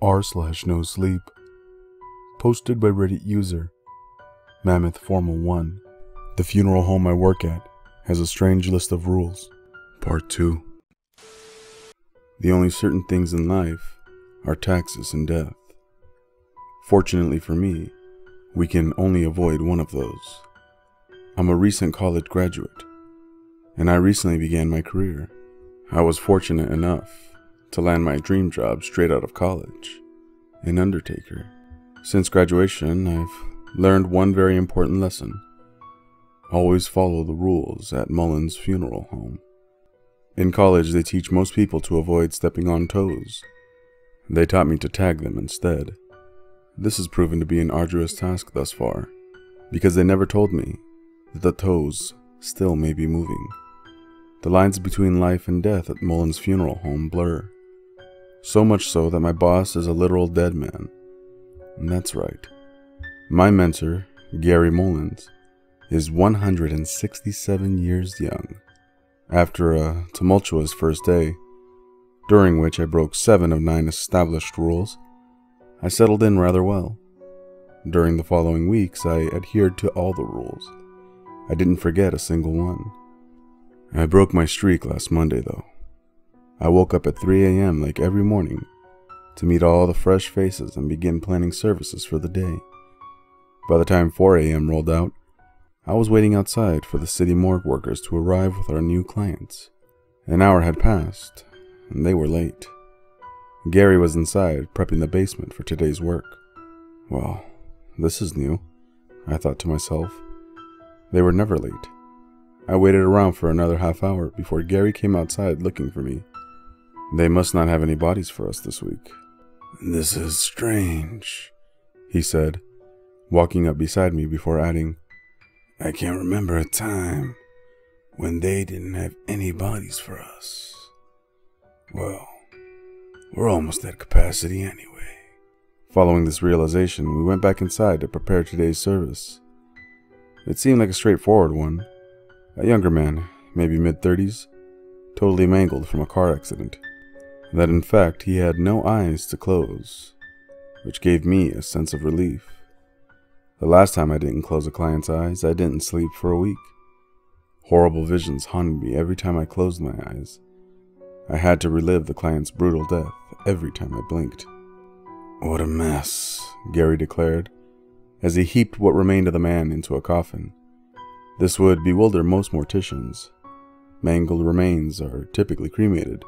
r/Nosleep. Posted by Reddit user Mammoth Formal 1. The funeral home I work at has a strange list of rules. Part 2. The only certain things in life are taxes and death. Fortunately for me, we can only avoid one of those. I'm a recent college graduate, and I recently began my career. I was fortunate enough to land my dream job straight out of college, an undertaker. Since graduation, I've learned one very important lesson. Always follow the rules at Mullen's funeral home. In college, they teach most people to avoid stepping on toes. They taught me to tag them instead. This has proven to be an arduous task thus far, because they never told me that the toes still may be moving. The lines between life and death at Mullen's funeral home blur. So much so that my boss is a literal dead man. And that's right. My mentor, Gary Mullins, is 167 years young. After a tumultuous first day, during which I broke 7 of 9 established rules, I settled in rather well. During the following weeks, I adhered to all the rules. I didn't forget a single one. I broke my streak last Monday, though. I woke up at 3 a.m. like every morning to meet all the fresh faces and begin planning services for the day. By the time 4 a.m. rolled out, I was waiting outside for the city morgue workers to arrive with our new clients. An hour had passed, and they were late. Gary was inside prepping the basement for today's work. Well, this is new, I thought to myself. They were never late. I waited around for another half hour before Gary came outside looking for me. They must not have any bodies for us this week. This is strange, he said, walking up beside me before adding, I can't remember a time when they didn't have any bodies for us. Well, we're almost at capacity anyway. Following this realization, we went back inside to prepare today's service. It seemed like a straightforward one. A younger man, maybe mid-30s, totally mangled from a car accident. That in fact he had no eyes to close, which gave me a sense of relief. The last time I didn't close a client's eyes, I didn't sleep for a week. Horrible visions haunted me every time I closed my eyes. I had to relive the client's brutal death every time I blinked. What a mess, Gary declared, as he heaped what remained of the man into a coffin. This would bewilder most morticians. Mangled remains are typically cremated.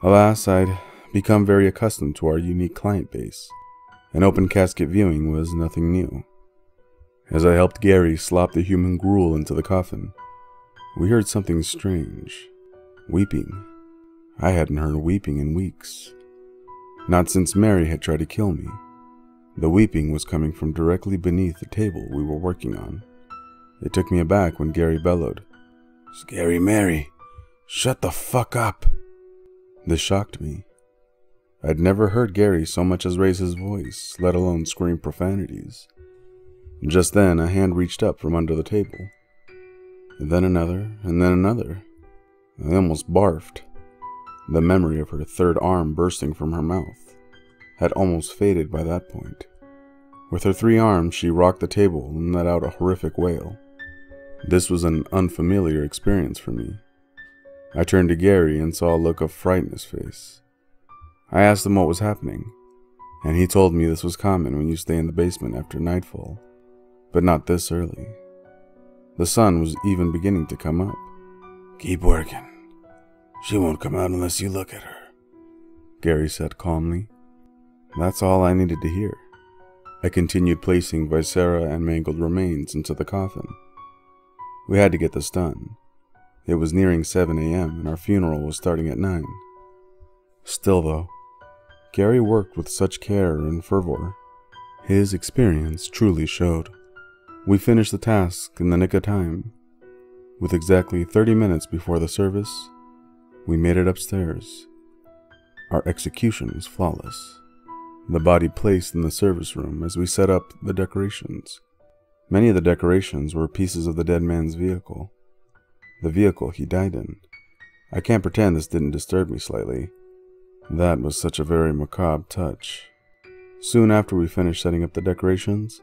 Alas, I'd become very accustomed to our unique client base. An open casket viewing was nothing new. As I helped Gary slop the human gruel into the coffin, we heard something strange. Weeping. I hadn't heard weeping in weeks. Not since Mary had tried to kill me. The weeping was coming from directly beneath the table we were working on. It took me aback when Gary bellowed, Scary Mary, shut the fuck up. This shocked me. I'd never heard Gary so much as raise his voice, let alone scream profanities. Just then, a hand reached up from under the table. And then another, and then another. I almost barfed. The memory of her third arm bursting from her mouth had almost faded by that point. With her 3 arms, she rocked the table and let out a horrific wail. This was an unfamiliar experience for me. I turned to Gary and saw a look of fright in his face. I asked him what was happening, and he told me this was common when you stay in the basement after nightfall, but not this early. The sun was even beginning to come up. Keep working. She won't come out unless you look at her, Gary said calmly. That's all I needed to hear. I continued placing viscera and mangled remains into the coffin. We had to get this done. It was nearing 7 a.m. and our funeral was starting at 9. Still though, Gary worked with such care and fervor. His experience truly showed. We finished the task in the nick of time. With exactly 30 minutes before the service, we made it upstairs. Our execution was flawless. The body placed in the service room as we set up the decorations. Many of the decorations were pieces of the dead man's vehicle. The vehicle he died in. I can't pretend this didn't disturb me slightly. That was such a very macabre touch. Soon after we finished setting up the decorations,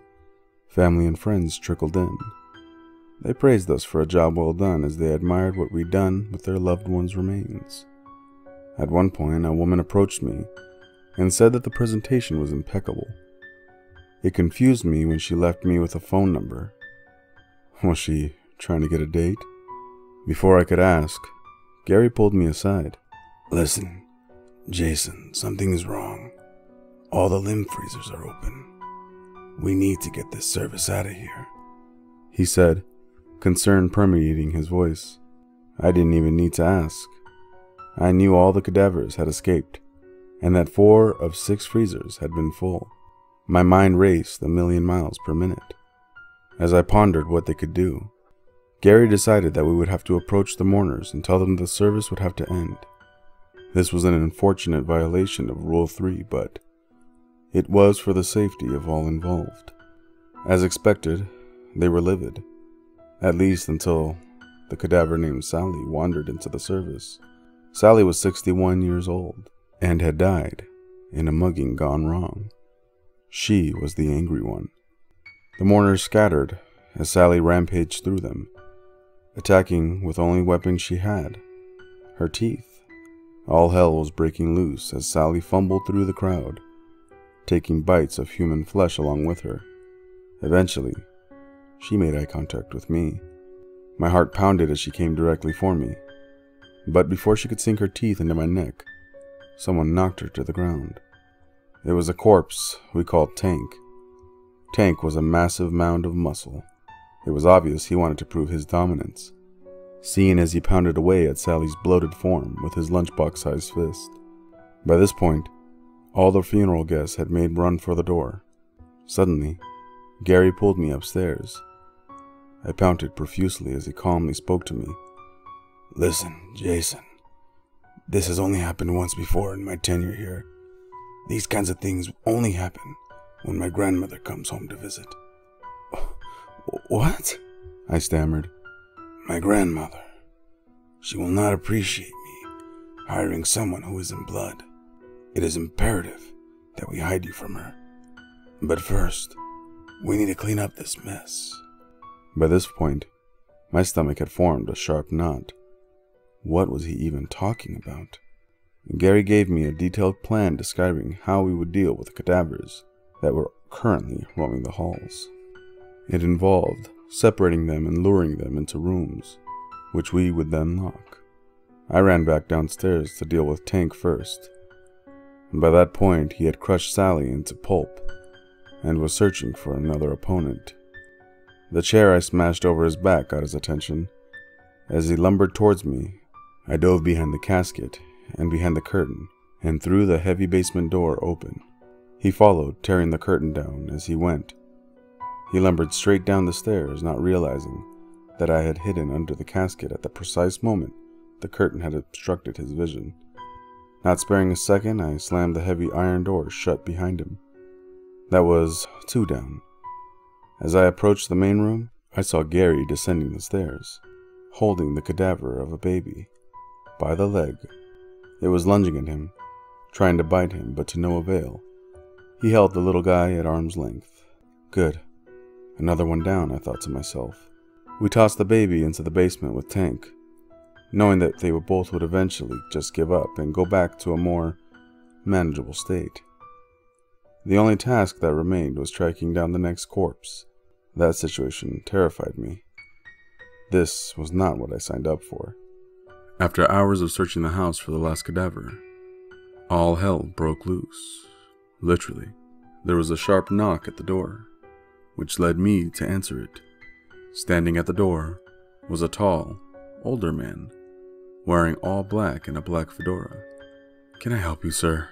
family and friends trickled in. They praised us for a job well done as they admired what we'd done with their loved ones' remains. At one point, a woman approached me and said that the presentation was impeccable. It confused me when she left me with a phone number. Was she trying to get a date? Before I could ask, Gary pulled me aside. Listen, Jason, something is wrong. All the limb freezers are open. We need to get this service out of here, he said, concern permeating his voice. I didn't even need to ask. I knew all the cadavers had escaped, and that 4 of 6 freezers had been full. My mind raced 1,000,000 miles per minute. As I pondered what they could do, Gary decided that we would have to approach the mourners and tell them the service would have to end. This was an unfortunate violation of Rule 3, but it was for the safety of all involved. As expected, they were livid, at least until the cadaver named Sally wandered into the service. Sally was 61 years old and had died in a mugging gone wrong. She was the angry one. The mourners scattered as Sally rampaged through them, attacking with only weapon she had, her teeth. All hell was breaking loose as Sally fumbled through the crowd, taking bites of human flesh along with her. Eventually, she made eye contact with me. My heart pounded as she came directly for me. But before she could sink her teeth into my neck, someone knocked her to the ground. It was a corpse we called Tank. Tank was a massive mound of muscle. It was obvious he wanted to prove his dominance, seeing as he pounded away at Sally's bloated form with his lunchbox-sized fist. By this point, all the funeral guests had made run for the door. Suddenly, Gary pulled me upstairs. I pouted profusely as he calmly spoke to me. Listen, Jason, this has only happened once before in my tenure here. These kinds of things only happen when my grandmother comes home to visit. What? I stammered. My grandmother. She will not appreciate me hiring someone who is in blood. It is imperative that we hide you from her. But first, we need to clean up this mess. By this point, my stomach had formed a sharp knot. What was he even talking about? Gary gave me a detailed plan describing how we would deal with the cadavers that were currently roaming the halls. It involved separating them and luring them into rooms, which we would then lock. I ran back downstairs to deal with Tank first. By that point, he had crushed Sally into pulp and was searching for another opponent. The chair I smashed over his back got his attention. As he lumbered towards me, I dove behind the casket and behind the curtain and threw the heavy basement door open. He followed, tearing the curtain down as he went. He lumbered straight down the stairs, not realizing that I had hidden under the casket at the precise moment the curtain had obstructed his vision. Not sparing a second, I slammed the heavy iron door shut behind him. That was 2 down. As I approached the main room, I saw Gary descending the stairs, holding the cadaver of a baby by the leg. It was lunging at him, trying to bite him, but to no avail. He held the little guy at arm's length. Good. Another one down, I thought to myself. We tossed the baby into the basement with Tank, knowing that they both would eventually just give up and go back to a more manageable state. The only task that remained was tracking down the next corpse. That situation terrified me. This was not what I signed up for. After hours of searching the house for the last cadaver, all hell broke loose. Literally, there was a sharp knock at the door, which led me to answer it. Standing at the door was a tall, older man, wearing all black and a black fedora. "Can I help you, sir?"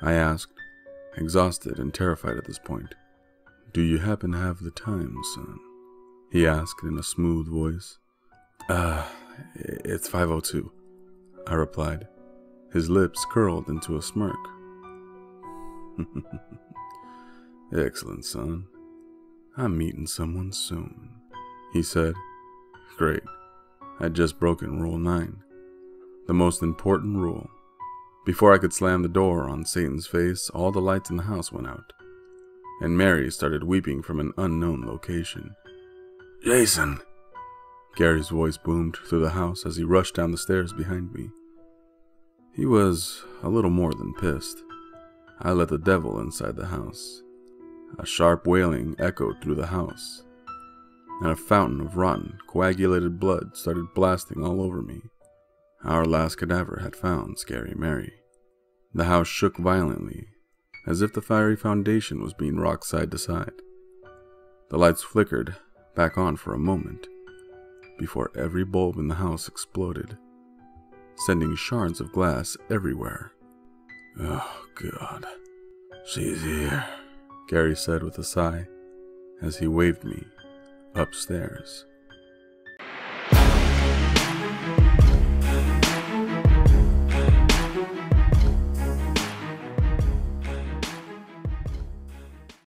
I asked, exhausted and terrified at this point. "Do you happen to have the time, son?" he asked in a smooth voice. It's 5:02, I replied. His lips curled into a smirk. "Excellent, son. I'm meeting someone soon," he said. Great. I'd just broken Rule 9, the most important rule Before I could slam the door on Satan's face, all the lights in the house went out, and Mary started weeping from an unknown location. Jason! Gary's voice boomed through the house as he rushed down the stairs behind me. He was a little more than pissed. I let the devil inside the house. A sharp wailing echoed through the house, and a fountain of rotten, coagulated blood started blasting all over me. Our last cadaver had found Scary Mary. The house shook violently, as if the fiery foundation was being rocked side to side. The lights flickered back on for a moment, before every bulb in the house exploded, sending shards of glass everywhere. Oh, God. She's here, Gary said with a sigh, as he waved me upstairs.